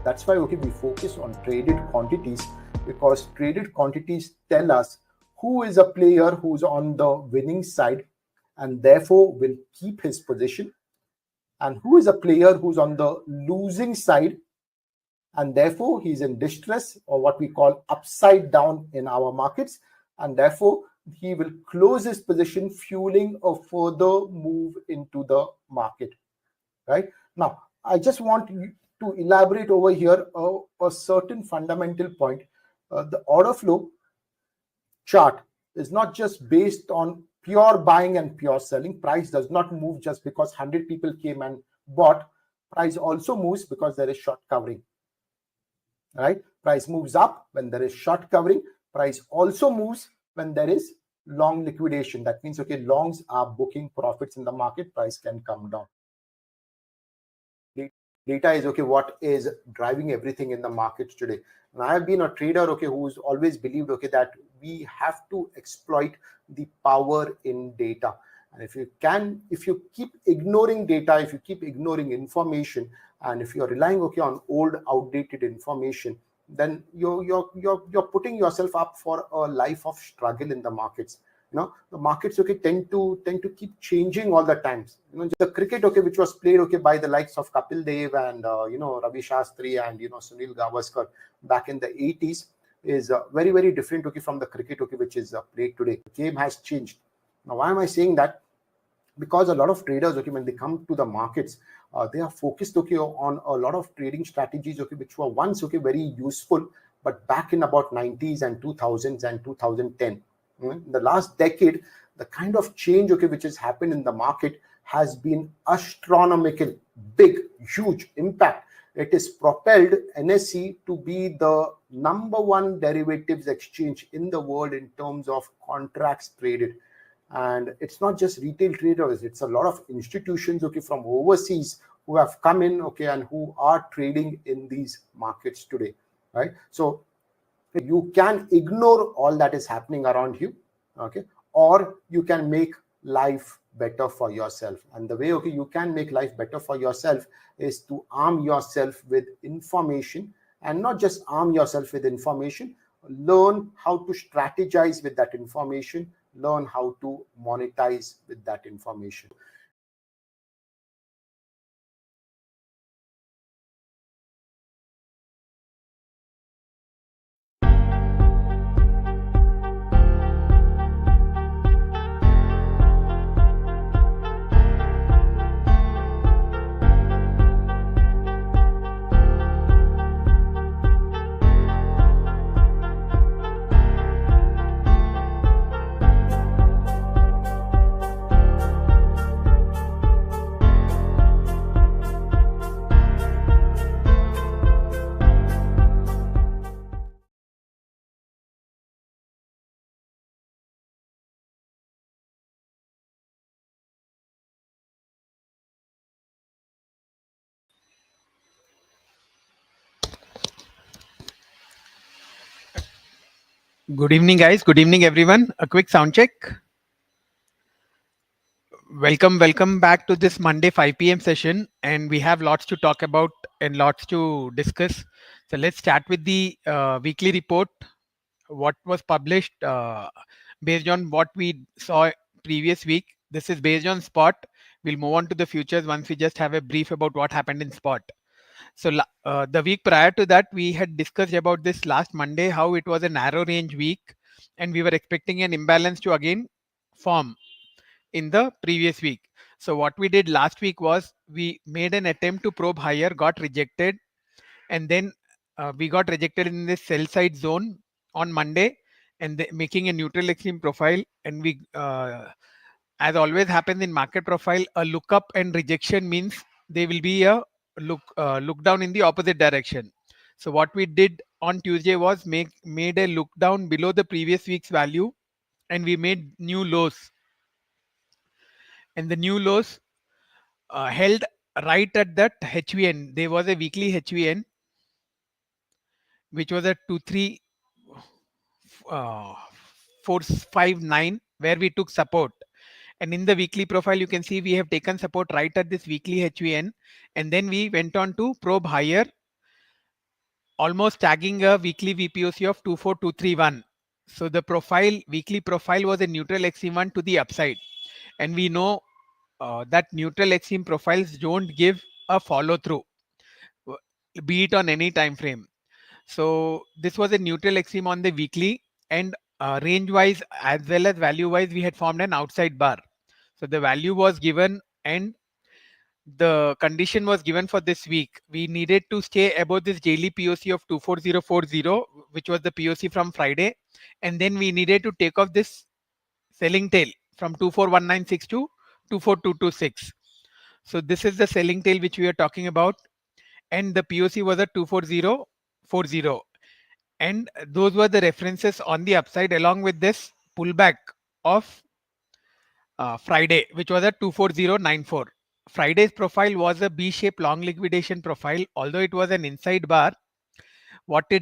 That's why we focus on traded quantities, because traded quantities tell us who is a player who's on the winning side and therefore will keep his position, and who is a player who's on the losing side and therefore he's in distress, or what we call upside down in our markets, and therefore he will close his position, fueling a further move into the market. Right now, I just want you to elaborate over here a certain fundamental point. The order flow chart is not just based on pure buying and pure selling. Price does not move just because 100 people came and bought. Price also moves because there is short covering. Right? Price moves up when there is short covering. Price also moves when there is long liquidation. That means, okay, longs are booking profits in the market. Price can come down. Data is, okay, what is driving everything in the markets today. And I have been a trader, okay, who's always believed, okay, that we have to exploit the power in data. And if you keep ignoring data, if you keep ignoring information, and if you're relying, okay, on old, outdated information, then you're putting yourself up for a life of struggle in the markets. The markets, okay, tend to keep changing all the times. The cricket, okay, which was played, okay, by the likes of Kapil Dev and Ravi Shastri and Sunil Gavaskar back in the 80s is very, very different, okay, from the cricket, okay, which is played today. The game has changed. Now, why am I saying that? Because a lot of traders, okay, when they come to the markets, they are focused, okay, on a lot of trading strategies, okay, which were once, okay, very useful, but back in about 90s and 2000s and 2010. In the last decade, the kind of change, okay, which has happened in the market has been astronomical, big, huge impact. It has propelled NSE to be the #1 derivatives exchange in the world in terms of contracts traded. And it's not just retail traders, it's a lot of institutions, okay, from overseas who have come in, okay, and who are trading in these markets today, right? So you can ignore all that is happening around you, okay, or you can make life better for yourself. And the way, okay, you can make life better for yourself is to arm yourself with information, and not just arm yourself with information, learn how to strategize with that information, learn how to monetize with that information. Good evening, guys. Good evening, everyone. A quick sound check. Welcome back to this Monday 5 p.m. session, and we have lots to talk about and lots to discuss. So let's start with the weekly report. What was published based on what we saw previous week. This is based on spot. We'll move on to the futures once we just have a brief about what happened in spot. So the week prior to that, we had discussed about this last Monday, how it was a narrow range week, and we were expecting an imbalance to again form in the previous week. So what we did last week was we made an attempt to probe higher, got rejected, and then we got rejected in this sell side zone on Monday, and making a neutral extreme profile. And we, as always happens in market profile, a look up and rejection means there will be a look down in the opposite direction. So what we did on Tuesday was made a look down below the previous week's value, and we made new lows. And the new lows held right at that HVN. There was a weekly HVN which was at 23459, where we took support. And in the weekly profile, you can see we have taken support right at this weekly HVN, and then we went on to probe higher almost tagging a weekly VPOC of 24231. So the weekly profile was a neutral extreme to the upside, and we know that neutral extreme profiles don't give a follow through, be it on any time frame. So this was a neutral extreme on the weekly, and range wise as well as value wise, we had formed an outside bar. So the value was given and the condition was given for this week. We needed to stay above this daily POC of 24040, which was the POC from Friday, and then we needed to take off this selling tail from 241962 to 24226. So this is the selling tail which we are talking about, and the POC was at 24040, and those were the references on the upside along with this pullback of Friday, which was at 24094. Friday's profile was a B-shaped long liquidation profile. Although it was an inside bar, what it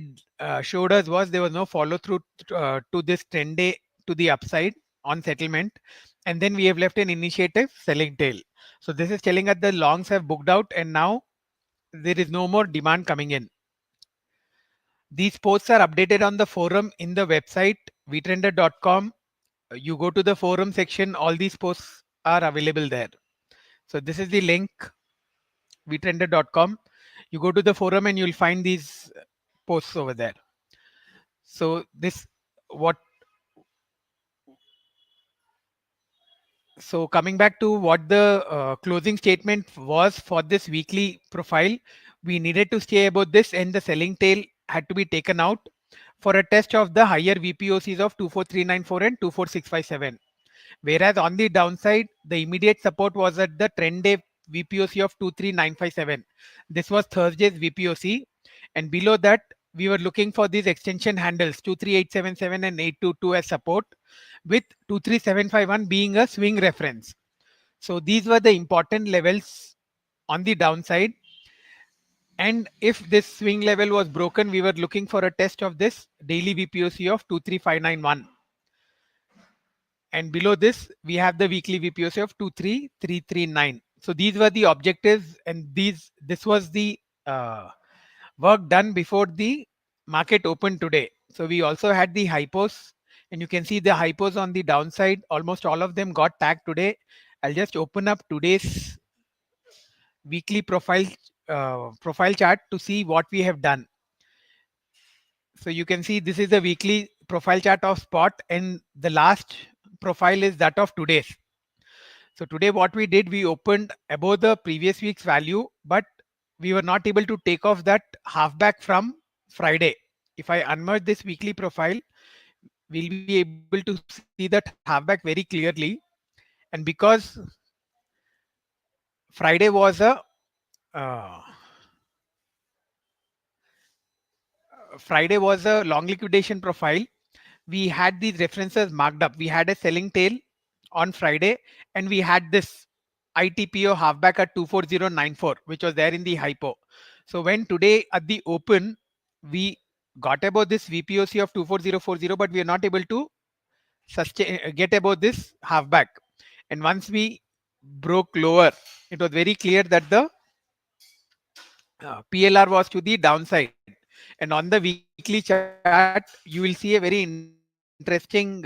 showed us was there was no follow through to this 10-day to the upside on settlement. And then we have left an initiative selling tail. So this is telling us the longs have booked out and now there is no more demand coming in. These posts are updated on the forum in the website vtrender.com. You go to the forum section, all these posts are available there. So this is the link vtrender.com. You go to the forum and you'll find these posts over there. So this what so coming back to what the closing statement was for this weekly profile, we needed to stay above this and the selling tail had to be taken out for a test of the higher VPOCs of 24394 and 24657. Whereas on the downside, the immediate support was at the trend day VPOC of 23957. This was Thursday's VPOC. And below that, we were looking for these extension handles 23877 and 822 as support, with 23751 being a swing reference. So these were the important levels on the downside. And if this swing level was broken, we were looking for a test of this daily VPOC of 23591. And below this, we have the weekly VPOC of 23339. So these were the objectives, and this was the work done before the market opened today. So we also had the hypos, and you can see the hypos on the downside. Almost all of them got tagged today. I'll just open up today's weekly profile chart to see what we have done. So you can see this is the weekly profile chart of spot, and the last profile is that of today's. So today what we did, we opened above the previous week's value, but we were not able to take off that halfback from Friday. If I unmerge this weekly profile, we'll be able to see that halfback very clearly. And because Friday was a uh, long liquidation profile, we had these references marked up. We had a selling tail on Friday, and we had this ITPO halfback at 24094, which was there in the hypo. So when today at the open, we got about this VPOC of 24040, but we are not able to get about this halfback. And once we broke lower, it was very clear that the PLR was to the downside. And on the weekly chart, you will see a very interesting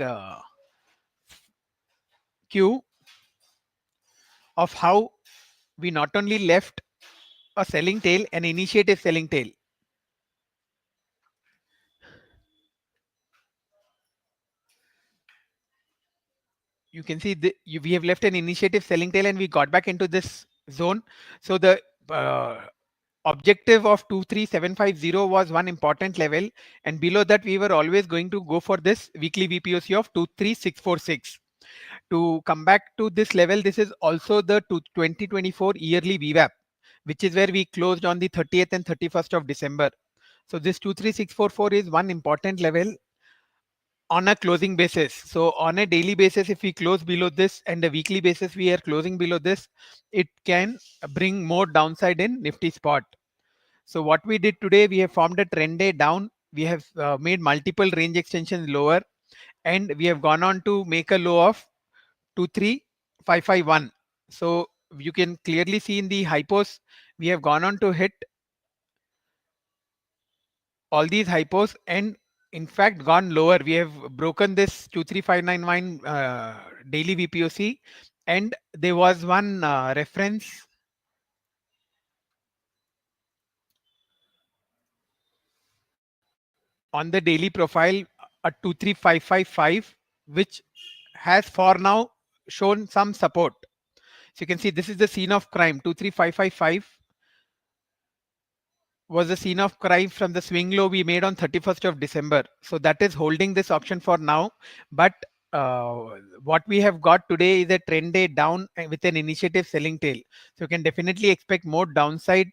cue of how we not only left a selling tail, an initiative selling tail. You can see we have left an initiative selling tail and we got back into this zone. So the objective of 23750 was one important level, and below that we were always going to go for this weekly VPOC of 23646. To come back to this level, this is also the 2024 yearly VWAP, which is where we closed on the 30th and 31st of December. So this 23644 is one important level on a closing basis. So on a daily basis, if we close below this and a weekly basis we are closing below this, it can bring more downside in Nifty spot. So what we did today, we have formed a trend day down. We have made multiple range extensions lower, and we have gone on to make a low of 23551. So you can clearly see in the hypos, we have gone on to hit all these hypos, and in fact gone lower. We have broken this 23591 daily VPOC, and there was one reference on the daily profile at 23555, which has for now shown some support. So you can see this is the scene of crime. 23555 was the scene of crime from the swing low we made on 31st of December. So that is holding this auction for now. But uh, what we have got today is a trend day down with an initiative selling tail. So you can definitely expect more downside,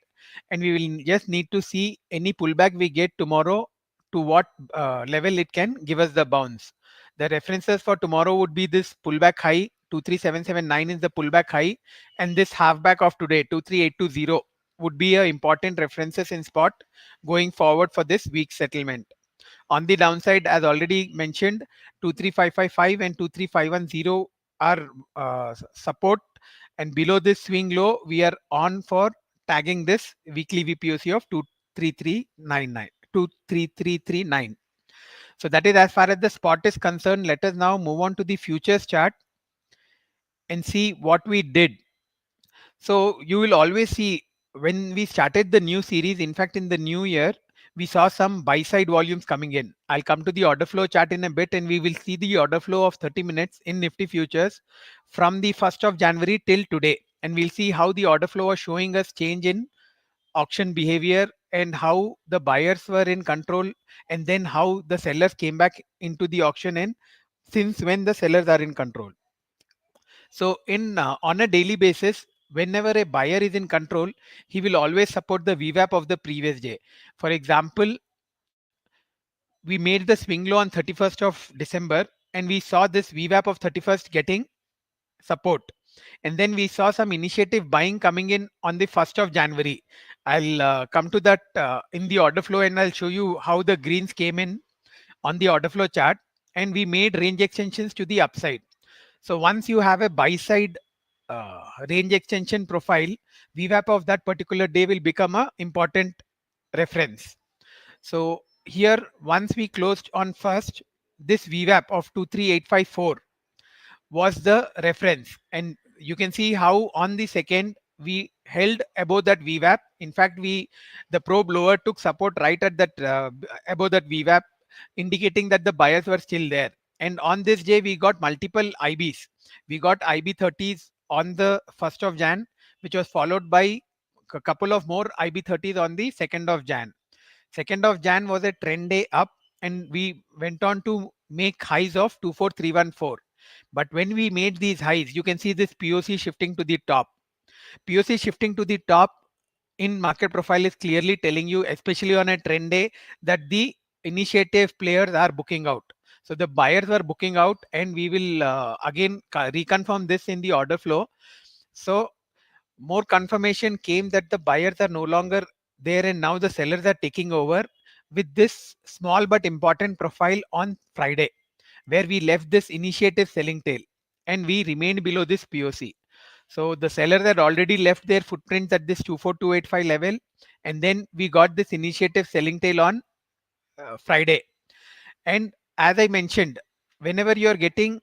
and we will just need to see any pullback we get tomorrow, to what level it can give us the bounce. The references for tomorrow would be this pullback high. 23779 is the pullback high, and this halfback of today 23820 would be a important references in spot going forward for this week settlement. On the downside, as already mentioned, 23555 and 23510 are support, and below this swing low we are on for tagging this weekly VPOC of 23339. So that is as far as the spot is concerned. Let us now move on to the futures chart and see what we did. So you will always see, when we started the new series, in fact in the new year, we saw some buy side volumes coming in. I'll come to the order flow chart in a bit, and we will see the order flow of 30 minutes in Nifty futures from the 1st of January till today. And we'll see how the order flow was showing us change in auction behavior, and how the buyers were in control, and then how the sellers came back into the auction, and since when the sellers are in control. So in on a daily basis, whenever a buyer is in control, he will always support the VWAP of the previous day. For example, we made the swing low on 31st of December, and we saw this VWAP of 31st getting support. And then we saw some initiative buying coming in on the 1st of January. I'll come to that in the order flow, and I'll show you how the greens came in on the order flow chart, and we made range extensions to the upside. So once you have a buy side range extension profile, VWAP of that particular day will become a important reference. So here, once we closed on first, this VWAP of 23854 was the reference, and you can see how on the second we held above that VWAP. In fact, the probe lower took support right at that above that VWAP, indicating that the buyers were still there. And on this day we got multiple IBs. We got IB30s on the 1st of Jan, which was followed by a couple of more IB30s on the 2nd of Jan. 2nd of Jan was a trend day up, and we went on to make highs of 24314. But when we made these highs, you can see this POC shifting to the top. POC shifting to the top in market profile is clearly telling you, especially on a trend day, that the initiative players are booking out. So the buyers are booking out, and we will again reconfirm this in the order flow. So more confirmation came that the buyers are no longer there, and now the sellers are taking over with this small but important profile on Friday, where we left this initiative selling tail and we remained below this POC. So the sellers had already left their footprints at this 24285 level, and then we got this initiative selling tail on Friday. And as I mentioned, whenever you are getting,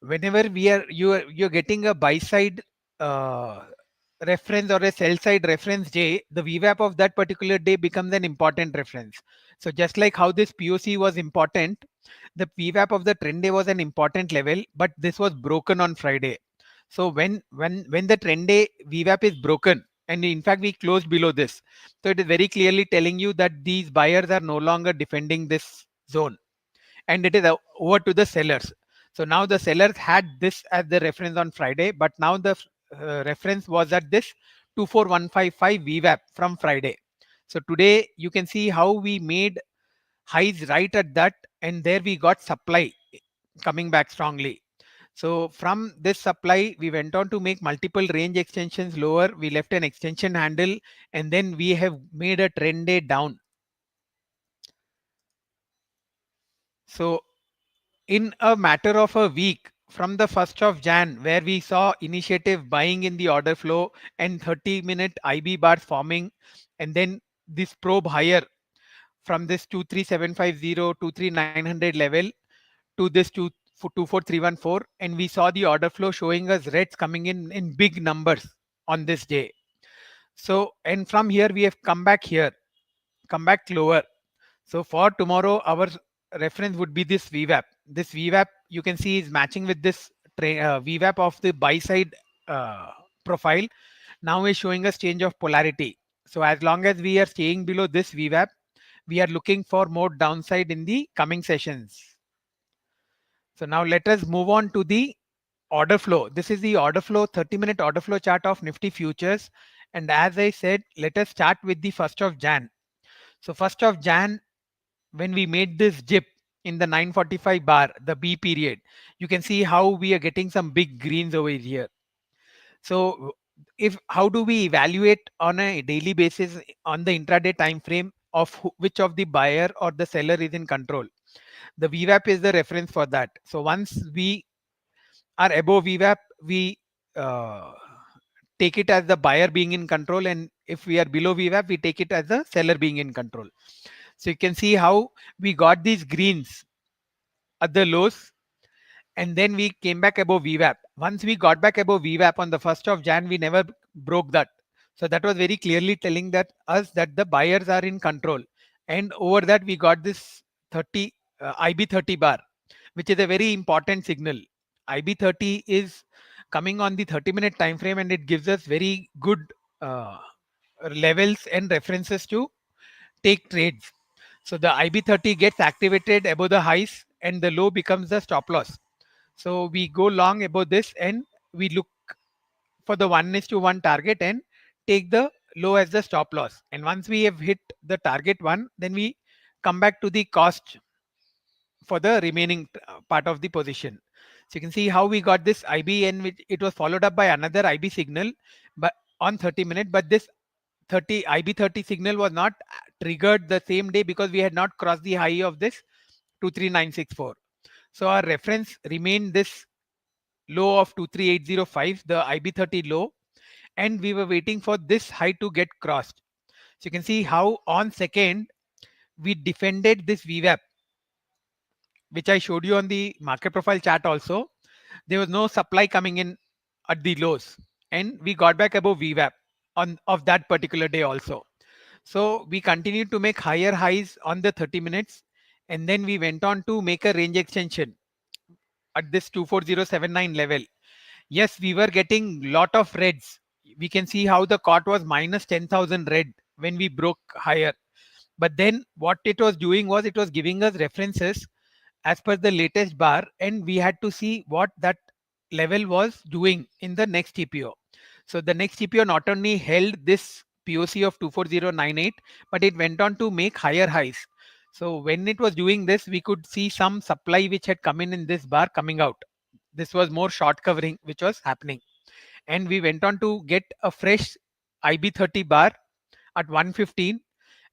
whenever we are you're getting a buy side uh, reference or a sell side reference day, the VWAP of that particular day becomes an important reference. So just like how this POC was important, the VWAP of the trend day was an important level, but this was broken on Friday. So when the trend day VWAP is broken, and in fact we closed below this, so it is very clearly telling you that these buyers are no longer defending this zone, and it is over to the sellers. So now the sellers had this as the reference on Friday, but now the reference was at this 24155 VWAP from Friday. So today you can see how we made highs right at that, and there we got supply coming back strongly. So from this supply, we went on to make multiple range extensions lower. We left an extension handle, and then we have made a trend day down. So in a matter of a week, from the 1st of Jan, where we saw initiative buying in the order flow and 30-minute IB bars forming, and then this probe higher from this 23750, 23900 level to this 24314, and we saw the order flow showing us reds coming in big numbers on this day. So, and from here we have come back here, come back lower. So for tomorrow, our reference would be this VWAP. This VWAP you can see is matching with this VWAP of the buy side uh, profile. Now is showing us change of polarity. So as long as we are staying below this VWAP, we are looking for more downside in the coming sessions. So now let us move on to the order flow. This is the order flow, 30-minute order flow chart of Nifty futures. And as I said, let us start with the 1st of Jan. So 1st of Jan, when we made this dip in the 945 bar, the B period, you can see how we are getting some big greens over here. So if how do we evaluate on a daily basis on the intraday time frame of which of the buyer or the seller is in control? The VWAP is the reference for that. So once we are above VWAP, we uh, take it as the buyer being in control, and if we are below VWAP, we take it as the seller being in control. So you can see how we got these greens at the lows, and then we came back above VWAP. Once we got back above VWAP on the 1st of Jan, we never broke that. So that was very clearly telling that us that the buyers are in control. And over that, we got this 30 IB30 bar, which is a very important signal. IB30 is coming on the 30-minute time frame, and it gives us very good uh, levels and references to take trades. So the IB30 gets activated above the highs, and the low becomes the stop loss. So we go long above this, and we look for the 1:1 target and take the low as the stop loss. And once we have hit the target one, then we come back to the cost for the remaining part of the position. So you can see how we got this IB, and which it was followed up by another IB signal, but on 30-minute. But this 30 IB30 signal was not triggered the same day because we had not crossed the high of this 23964. So our reference remained this low of 23805, the IB30 low, and we were waiting for this high to get crossed. So you can see how on second we defended this VWAP, which I showed you on the market profile chart also. There was no supply coming in at the lows, and we got back above VWAP on of that particular day also. So we continued to make higher highs on the 30 minutes, and then we went on to make a range extension at this 24079 level. Yes, we were getting lot of reds. We can see how the cot was minus 10,000 red when we broke higher. But then what it was doing was it was giving us references as per the latest bar, and we had to see what that level was doing in the next TPO. So the next TPO not only held this POC of 24098, but it went on to make higher highs. So when it was doing this, we could see some supply which had come in this bar coming out. This was more short covering which was happening, and we went on to get a fresh IB30 bar at 115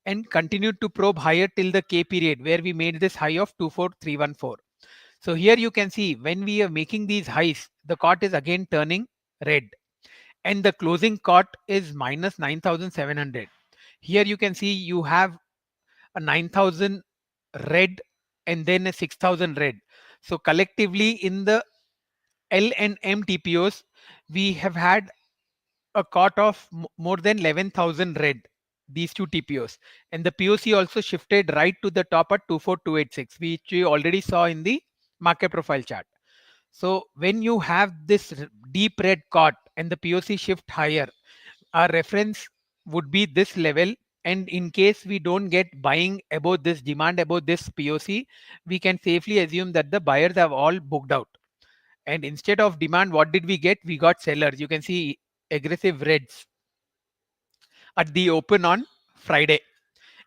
and continued to probe higher till the K period, where we made this high of 24314. So here you can see when we are making these highs, the cot is again turning red, and the closing cot is minus 9700. Here you can see you have a 9000 red and then a 6000 red. So collectively in the L and M TPOs, we have had a cot of more than 11,000 red, these two TPOs. And the POC also shifted right to the top at 24286, which we already saw in the market profile chart. So when you have this deep red cot and the POC shift higher, our reference would be this level. And in case we don't get buying above this demand, above this POC, we can safely assume that the buyers have all booked out. And instead of demand, what did we get? We got sellers. You can see aggressive reds at the open on Friday.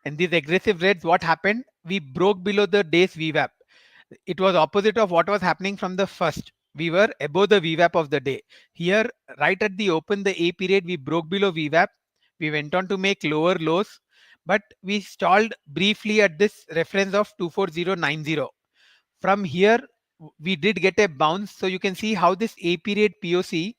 And these aggressive reds, what happened? We broke below the day's VWAP. It was opposite of what was happening from the first. We were above the VWAP of the day. Here, right at the open, the A period, we broke below VWAP. We went on to make lower lows, but we stalled briefly at this reference of 24090. From here, we did get a bounce. So you can see how this A period POC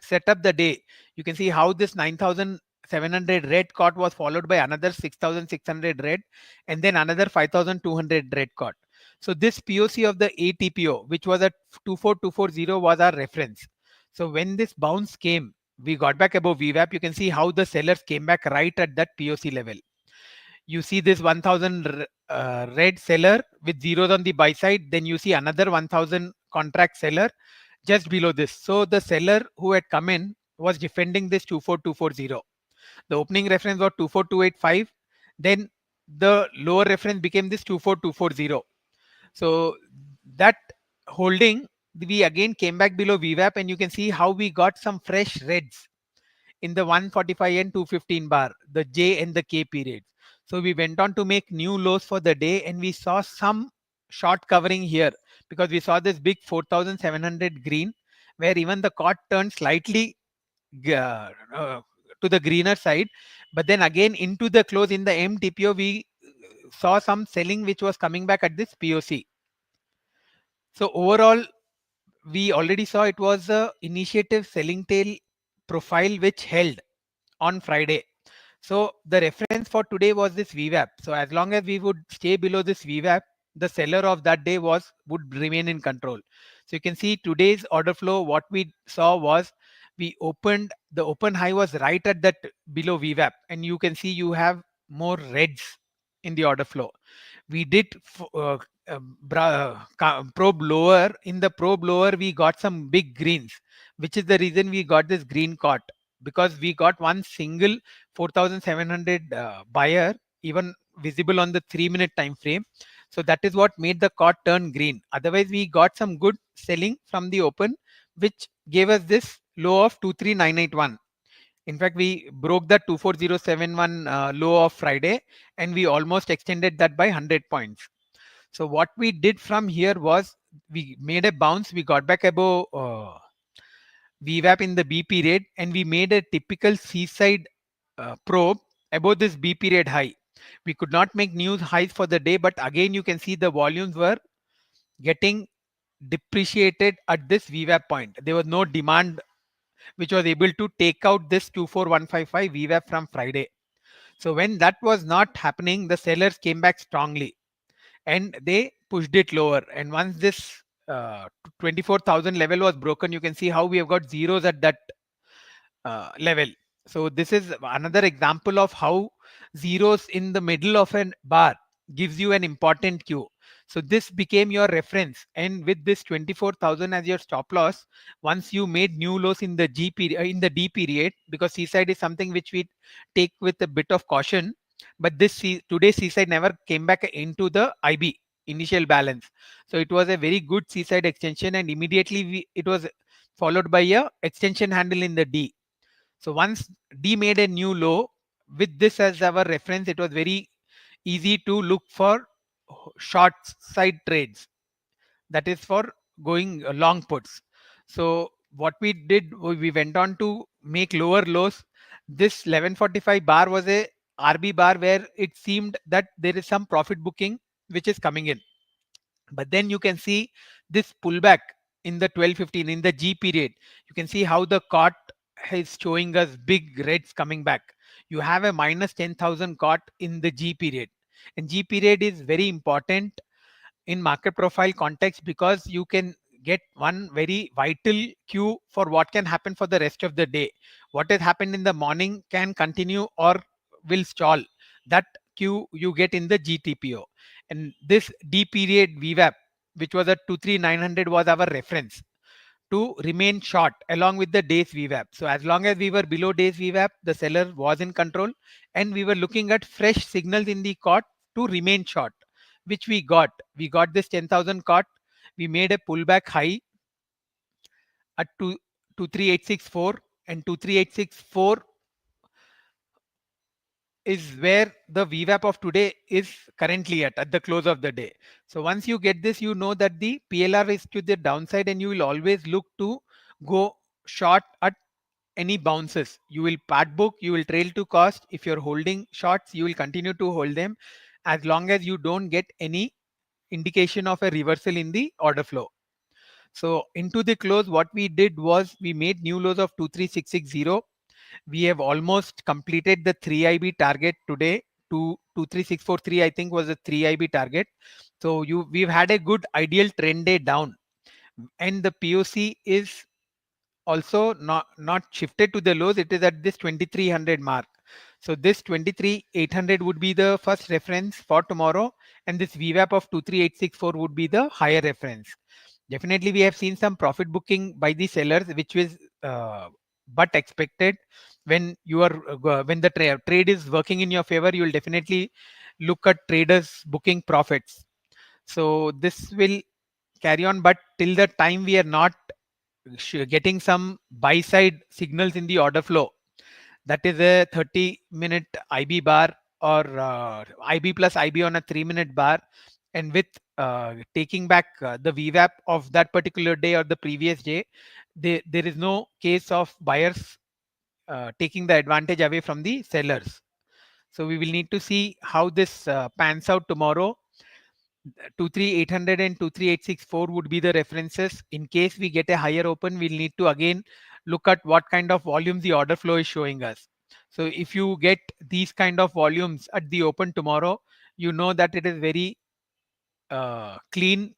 set up the day. You can see how this 9000 5,700 red caught was followed by another 6,600 red, and then another 5,200 red caught. So this POC of the ATPO, which was at 24240, was our reference. So when this bounce came, we got back above VWAP. You can see how the sellers came back right at that POC level. You see this 1000 red seller with zeros on the buy side. Then you see another 1000 contract seller just below this. So the seller who had come in was defending this 24240. The opening reference was 24285. Then the lower reference became this 24240. So that holding, we again came back below VWAP, and you can see how we got some fresh reds in the 145 and 215 bar, the J and the K periods. So we went on to make new lows for the day, and we saw some short covering here because we saw this big 4,700 green, where even the cot turned slightly to the greener side. But then again into the close in the MTPO, we saw some selling which was coming back at this POC. So overall, we already saw it was a initiative selling tail profile which held on Friday. So the reference for today was this VWAP. So as long as we would stay below this VWAP, the seller of that day would remain in control. So you can see today's order flow. What we saw was the open high was right at that below VWAP, and you can see you have more reds in the order flow. We did probe lower. In the probe lower, we got some big greens, which is the reason we got this green caught, because we got one single 4,700 buyer even visible on the 3-minute time frame. So that is what made the cot turn green. Otherwise, we got some good selling from the open, which gave us this low of 23981. In fact, we broke the 24071 low of Friday, and we almost extended that by 100 points. So what we did from here was we made a bounce. We got back above VWAP in the B period, and we made a typical seaside probe above this B period high. We could not make new highs for the day, but again you can see the volumes were getting depreciated at this VWAP point. There was no demand which was able to take out this 24155 VWAP from Friday. So when that was not happening, the sellers came back strongly and they pushed it lower. And once this 24,000 level was broken, you can see how we have got zeros at that level. So this is another example of how zeros in the middle of a bar gives you an important cue. So this became your reference, and with this 24,000 as your stop loss, once you made new lows in the G period, in the D period, because seaside is something which we take with a bit of caution. But this today's seaside never came back into the IB initial balance. So it was a very good seaside extension, and immediately it was followed by a extension handle in the D. So once D made a new low, with this as our reference, it was very easy to look for short side trades. That is for going long puts. So what we did, we went on to make lower lows. This 1145 bar was a RB bar where it seemed that there is some profit booking which is coming in. But then you can see this pullback in the 1215 in the G period. You can see how the cot is showing us big reds coming back. You have a minus 10,000 cot in the G period, and G period is very important in market profile context because you can get one very vital cue for what can happen for the rest of the day. What has happened in the morning can continue or will stall. That cue you get in the GTPO. And this D period VWAP, which was at 23900, was our reference to remain short along with the day's VWAP. So as long as we were below day's VWAP, the seller was in control, and we were looking at fresh signals in the cot to remain short, which we got. We got this 10,000 cot. We made a pullback high at 23864, and 23864 is where the VWAP of today is currently at the close of the day. So once you get this, you know that the PLR is to the downside, and you will always look to go short at any bounces. You will part book, you will trail to cost. If you're holding shorts, you will continue to hold them as long as you don't get any indication of a reversal in the order flow. So into the close, what we did was we made new lows of 23660. We have almost completed the 3IB target today. 23643 I think was the 3IB target. So we've had a good ideal trend day down, and the POC is also not shifted to the lows. It is at this 2300 mark. So this 23800 would be the first reference for tomorrow, and this VWAP of 23864 would be the higher reference. Definitely we have seen some profit booking by the sellers, which was but expected. When you are when the trade is working in your favor, you will definitely look at traders booking profits. So this will carry on, but till the time we are not getting some buy side signals in the order flow, that is a 30-minute IB bar, or IB plus IB on a 3-minute bar, and with taking back the VWAP of that particular day or the previous day, there is no case of buyers taking the advantage away from the sellers. So we will need to see how this pans out tomorrow. 23800 and 23864 would be the references. In case we get a higher open, we'll need to again look at what kind of volumes the order flow is showing us. So if you get these kind of volumes at the open tomorrow, you know that it is very clean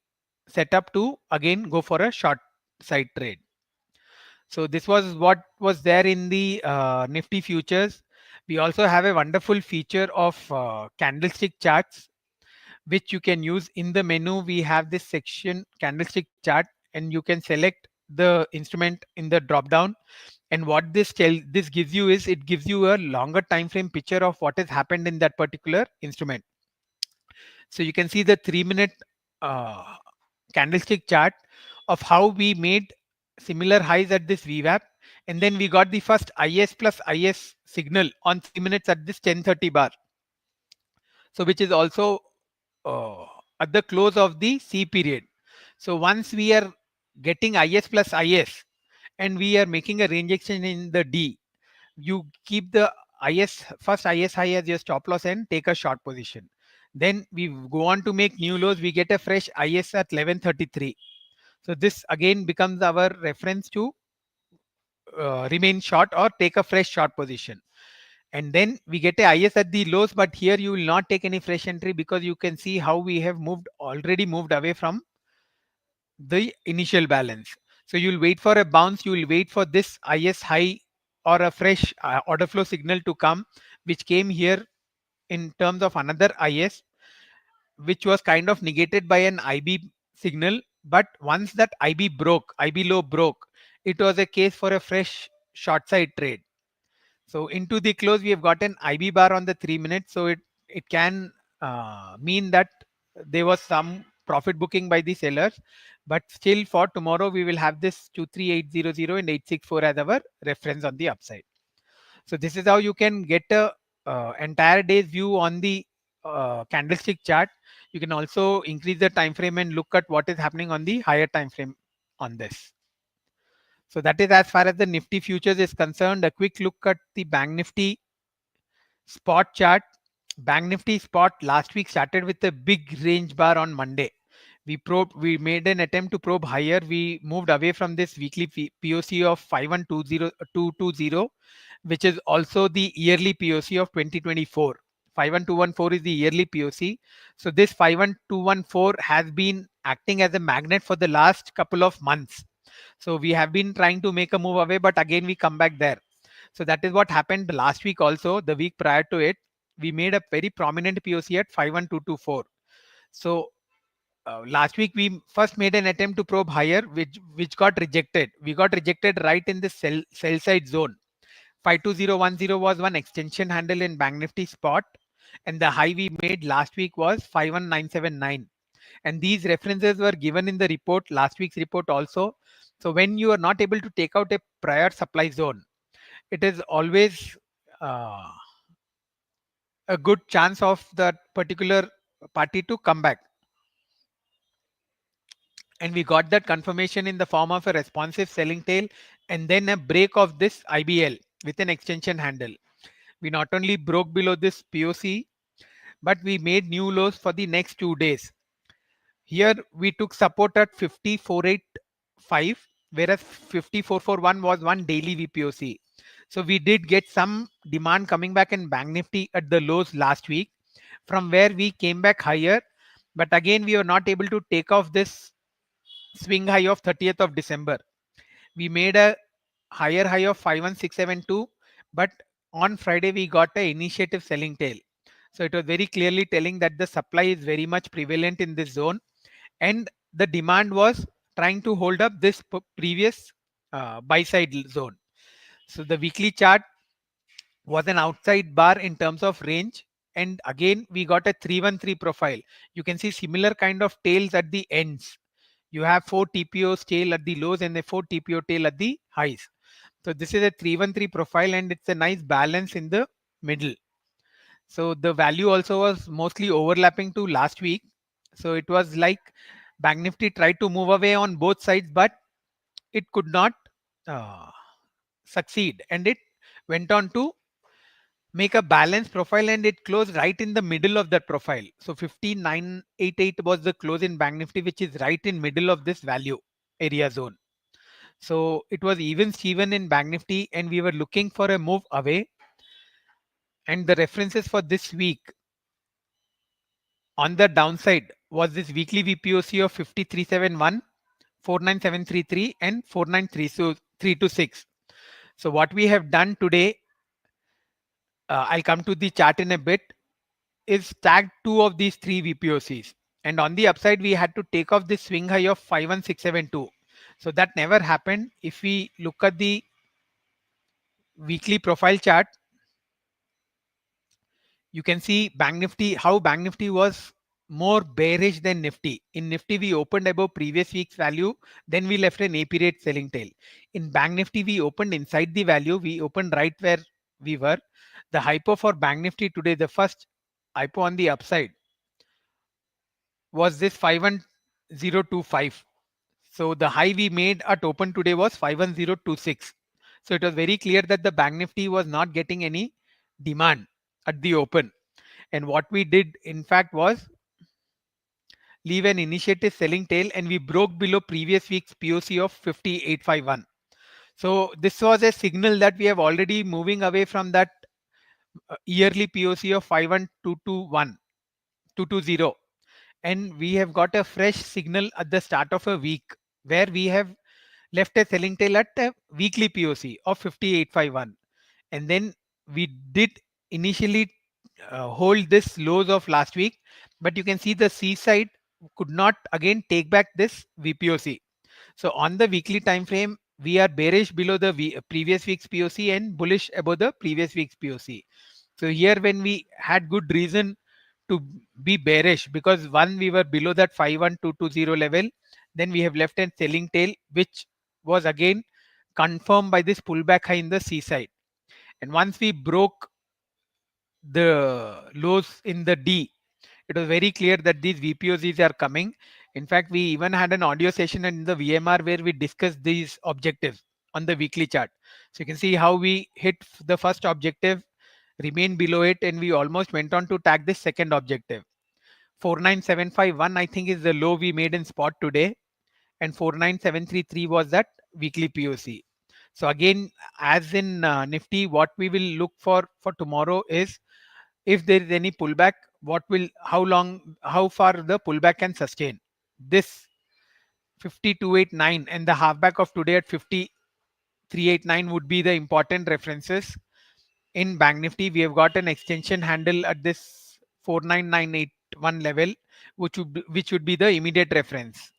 setup to again go for a short side trade. So this was what was there in the Nifty futures. We also have a wonderful feature of candlestick charts, which you can use in the menu. We have this section candlestick chart, and you can select the instrument in the drop down. And what this gives you is, it gives you a longer time frame picture of what has happened in that particular instrument. So you can see the 3-minute uh, candlestick chart of how we made similar highs at this VWAP, and then we got the first IS plus IS signal on 3 minutes at this 1030 bar. So which is also uh, at the close of the C period. So once we are getting IS plus IS and we are making a range extension in the D, you keep the first IS high as your stop loss and take a short position. Then we go on to make new lows. We get a fresh IS at 1133. So this again becomes our reference to remain short or take a fresh short position. And then we get a IS at the lows, but here you will not take any fresh entry, because you can see how we have already moved away from the initial balance. So you'll wait for a bounce, you will wait for this IS high or a fresh order flow signal to come, which came here in terms of another IS, which was kind of negated by an IB signal. But once that IB low broke, it was a case for a fresh short side trade. So into the close, we have got an IB bar on the 3 minutes. So it can mean that there was some profit booking by the sellers. But still for tomorrow, we will have this 23800 and 864 as our reference on the upside. So this is how you can get a entire day's view on the candlestick chart. You can also increase the time frame and look at what is happening on the higher time frame on this. So that is as far as the Nifty futures is concerned. A quick look at the Bank Nifty spot chart. Bank Nifty spot last week started with a big range bar on Monday. We made an attempt to probe higher. We moved away from this weekly POC of 5120220, which is also the yearly POC of 2024. 51214 is the yearly POC. So this 51214 has been acting as a magnet for the last couple of months. So we have been trying to make a move away, but again we come back there. So that is what happened last week also. The week prior to it, we made a very prominent POC at 51224. So last week we first made an attempt to probe higher, which got rejected. We got rejected right in the sell side zone. 52010 was one extension handle in Bank Nifty spot, and the high we made last week was 51979. And these references were given in the report, last week's report also. So when you are not able to take out a prior supply zone, it is always uh, a good chance of that particular party to come back. And we got that confirmation in the form of a responsive selling tail and then a break of this IBL with an extension handle. We not only broke below this POC, but we made new lows for the next 2 days. Here we took support at 50485, whereas 50441 was one daily VPOC. So we did get some demand coming back in Bank Nifty at the lows last week, from where we came back higher. But again, we were not able to take off this swing high of 30th of December. We made a higher high of 51672, but on Friday we got a initiative selling tail. So it was very clearly telling that the supply is very much prevalent in this zone, and the demand was trying to hold up this previous buy side zone. So the weekly chart was an outside bar in terms of range, and again we got a 313 profile. You can see similar kind of tails at the ends. You have 4 TPOs tail at the lows and a 4 TPO tail at the highs. So this is a 313 profile, and it's a nice balance in the middle. So the value also was mostly overlapping to last week. So it was like Bank Nifty tried to move away on both sides, but it could not uh, succeed, and it went on to make a balanced profile, and it closed right in the middle of that profile. So 5988 was the close in Bank Nifty, which is right in middle of this value area zone. So it was even Steven in Bank Nifty, and we were looking for a move away. And the references for this week on the downside was this weekly VPOC of 5371, 49733, and 49326. So what we have done today, I'll come to the chart in a bit, is tagged two of these three VPOCs. And on the upside, we had to take off the swing high of 51672. So that never happened. If we look at the weekly profile chart, you can see Bank Nifty, how Bank Nifty was more bearish than Nifty. In Nifty, we opened above previous week's value, then we left an AP rate selling tail. In Bank Nifty, we opened inside the value, we opened right where we were. The hypo for Bank Nifty today, the first hypo on the upside was this 51025. So the high we made at open today was 51026. So it was very clear that the Bank Nifty was not getting any demand at the open. And what we did, in fact, was leave an initiative selling tail, and we broke below previous week's POC of 5851. So this was a signal that we have already moving away from that yearly POC of 51221, 220. And we have got a fresh signal at the start of a week where we have left a selling tail at a weekly POC of 5851. And then we did initially hold this lows of last week, but you can see the C side could not again take back this VPOC. So on the weekly time frame, we are bearish below the previous week's POC and bullish above the previous week's POC. So here when we had good reason to be bearish, because one, we were below that 51220 level, then we have left a selling tail, which was again confirmed by this pullback high in the C side. And once we broke the lows in the D, it was very clear that these VPOCs are coming. In fact, we even had an audio session in the VMR where we discussed these objectives on the weekly chart. So you can see how we hit the first objective, remain below it, and we almost went on to tag this second objective. 49751, I think, is the low we made in spot today, and 49733 was that weekly POC. So again, as in Nifty, what we will look for tomorrow is if there is any pullback, how long, how far the pullback can sustain. This 5289 and the halfback of today at 5389 would be the important references. In Bank Nifty, we have got an extension handle at this 49981 level, which would be the immediate reference.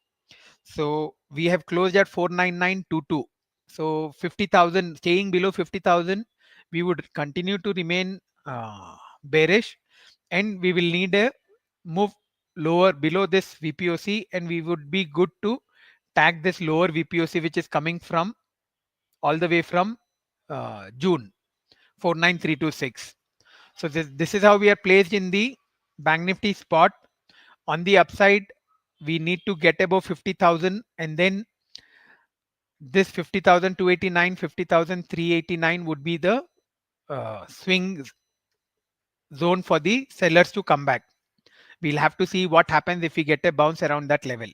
So we have closed at 49922. So 50,000, staying below 50,000, we would continue to remain bearish, and we will need a move lower below this VPOC, and we would be good to tag this lower VPOC, which is coming from all the way from June, 49326. So this is how we are placed in the Bank Nifty spot. On the upside, we need to get above 50,000, and then this 50,289, 50,389 would be the swing zone for the sellers to come back. We'll have to see what happens if we get a bounce around that level.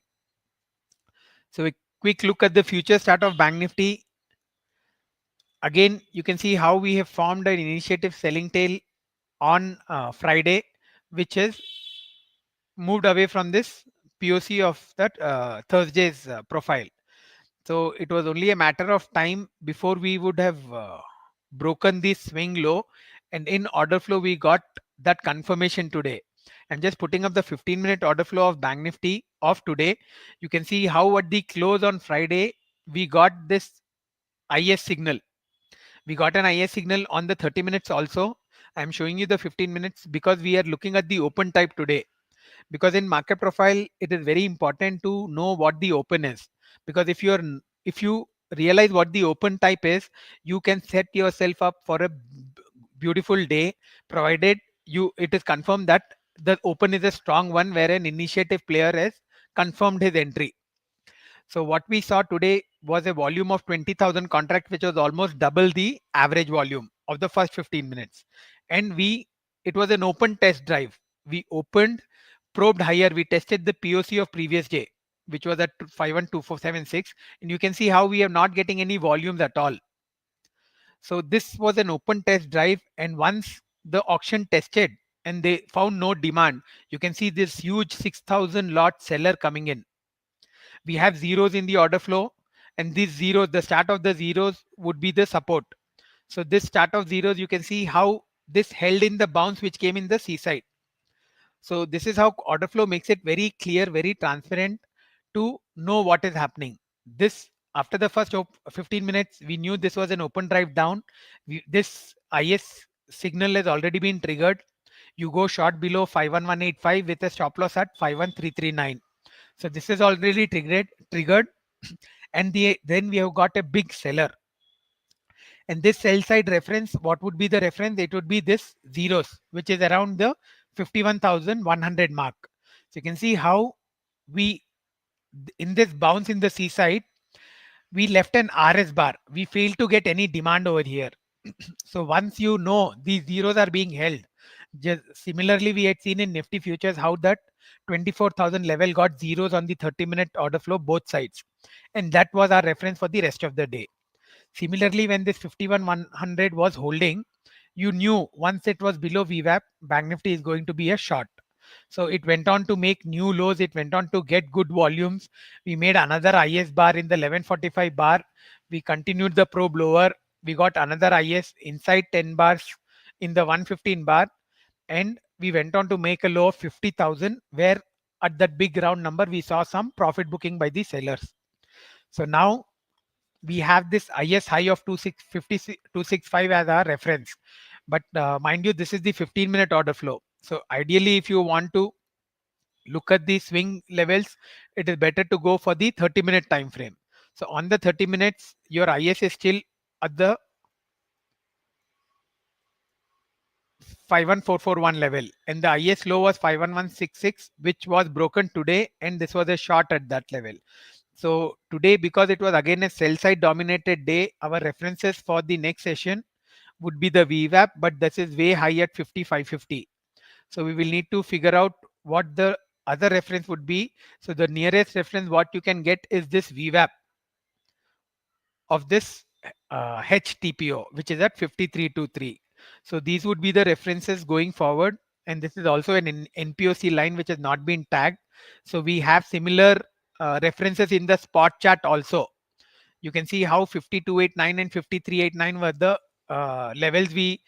So a quick look at the future start of Bank Nifty. again, you can see how we have formed an initiative selling tail on Friday, which has moved away from this POC of that Thursday's profile. So it was only a matter of time before we would have broken the swing low. And in order flow, we got that confirmation today. I'm just putting up the 15-minute order flow of Bank Nifty of today. You can see how at the close on Friday, we got this IS signal. We got an IS signal on the 30 minutes also. I'm showing you the 15 minutes because we are looking at the open type today. Because in market profile, it is very important to know what the open is. Because if you realize what the open type is, you can set yourself up for a beautiful day, provided you it is confirmed that the open is a strong one where an initiative player has confirmed his entry. So what we saw today was a volume of 20,000 contracts, which was almost double the average volume of the first 15 minutes. And it was an open test drive. We opened, probed higher. We tested the POC of previous day, which was at 512476. And you can see how we are not getting any volumes at all. So this was an open test drive. And once the auction tested and they found no demand, you can see this huge 6,000 lot seller coming in. We have zeros in the order flow, and these zeros, the start of the zeros would be the support. So this start of zeros, you can see how this held in the bounce which came in the C side. So this is how order flow makes it very clear, very transparent to know what is happening. This after the first 15 minutes, we knew this was an open drive down. This IS signal has already been triggered. You go short below 51185 with a stop loss at 51339. So this is already triggered, and then we have got a big seller. And this sell side reference, what would be the reference? It would be this zeros, which is around the 51,100 mark. So you can see how we in this bounce in the C side, we left an RS bar. We failed to get any demand over here. So once you know these zeros are being held, just similarly we had seen in Nifty futures how that 24,000 level got zeros on the 30-minute order flow both sides, and that was our reference for the rest of the day. Similarly, when this 51,100 was holding, you knew once it was below VWAP, Bank Nifty is going to be a short. So it went on to make new lows. It went on to get good volumes. We made another IS bar in the 1145 bar. We continued the probe lower. We got another IS inside 10 bars in the 115 bar. And we went on to make a low of 50,000, where at that big round number, we saw some profit booking by the sellers. So now we have this IS high of 265 as our reference. But mind you, this is the 15-minute order flow. So ideally, if you want to look at the swing levels, it is better to go for the 30-minute time frame. So on the 30 minutes, your IS is still at the 51441 level, and the IS low was 51166, which was broken today, and this was a short at that level. So today, because it was again a sell side dominated day, our references for the next session would be the VWAP, but this is way high at 5550. So we will need to figure out what the other reference would be. So the nearest reference what you can get is this VWAP of this HTPO, which is at 5323. So these would be the references going forward. And this is also an NPOC line which has not been tagged. So we have similar references in the spot chart also. You can see how 5289 and 5389 were the levels we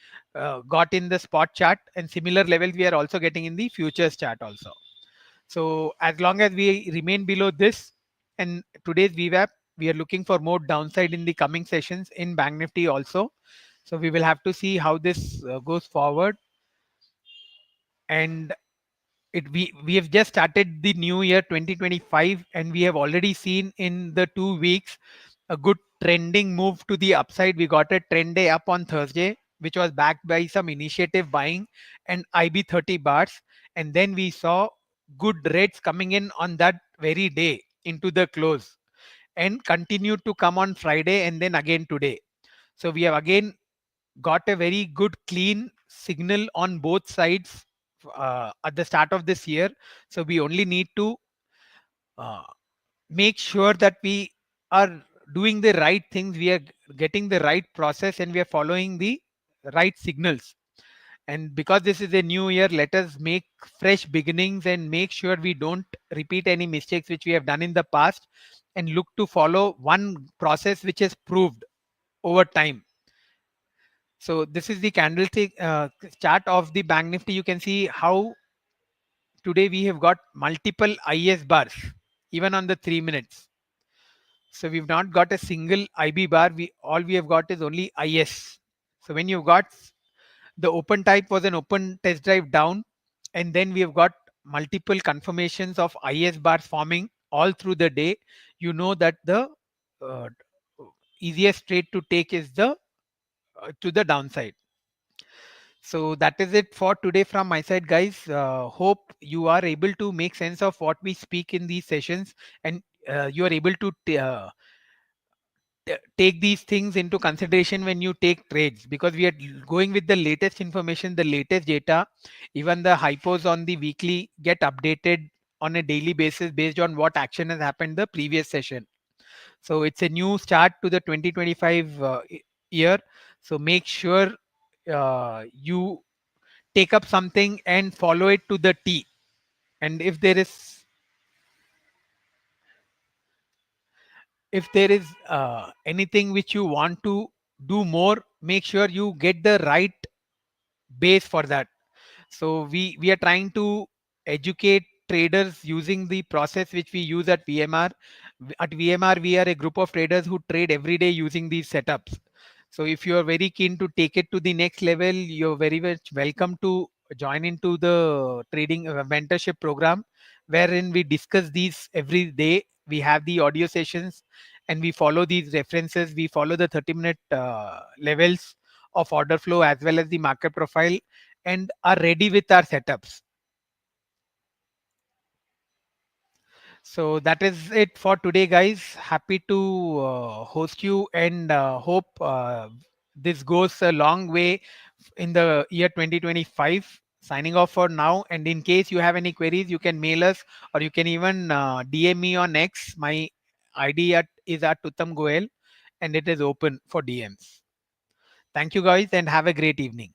got in the spot chart, and similar levels we are also getting in the futures chart also. So as long as we remain below this and today's VWAP, we are looking for more downside in the coming sessions in Bank Nifty also. So we will have to see how this goes forward. And we have just started the new year 2025, and we have already seen in the 2 weeks a good trending move to the upside. We got a trend day up on Thursday, which was backed by some initiative buying and IB 30 bars, and then we saw good rates coming in on that very day into the close, and continued to come on Friday and then again today. So we have again got a very good clean signal on both sides at the start of this year. So we only need to uh, make sure that we are doing the right things. We are getting the right process and we are following the right signals. And because this is a new year, let us make fresh beginnings and make sure we don't repeat any mistakes which we have done in the past, and look to follow one process which is proved over time. So this is the candlestick chart of the Bank Nifty. You can see how today we have got multiple IS bars even on the 3 minutes. So we've not got a single IB bar. We have got is only IS. So when you've got the open type was an open test drive down, and then we have got multiple confirmations of IS bars forming all through the day. You know that the uh, easiest trade to take is the to the downside. So that is it for today from my side, guys. Hope you are able to make sense of what we speak in these sessions, and you are able to take these things into consideration when you take trades, because we are going with the latest information, the latest data. Even the hypos on the weekly get updated on a daily basis based on what action has happened the previous session. So it's a new start to the 2025 year. So make sure you take up something and follow it to the T. And if there is anything which you want to do more, make sure you get the right base for that. So we are trying to educate traders using the process which we use at VMR. At VMR, we are a group of traders who trade every day using these setups. So if you are very keen to take it to the next level, you're very much welcome to join into the trading mentorship program, wherein we discuss these every day. We have the audio sessions and we follow these references. We follow the 30-minute levels of order flow as well as the market profile, and are ready with our setups. So that is it for today, guys. Happy to host you, and hope this goes a long way in the year 2025. Signing off for now. And in case you have any queries, you can mail us, or you can even DM me on X. My ID is at Uttam Goel, and it is open for DMs. Thank you, guys, and have a great evening.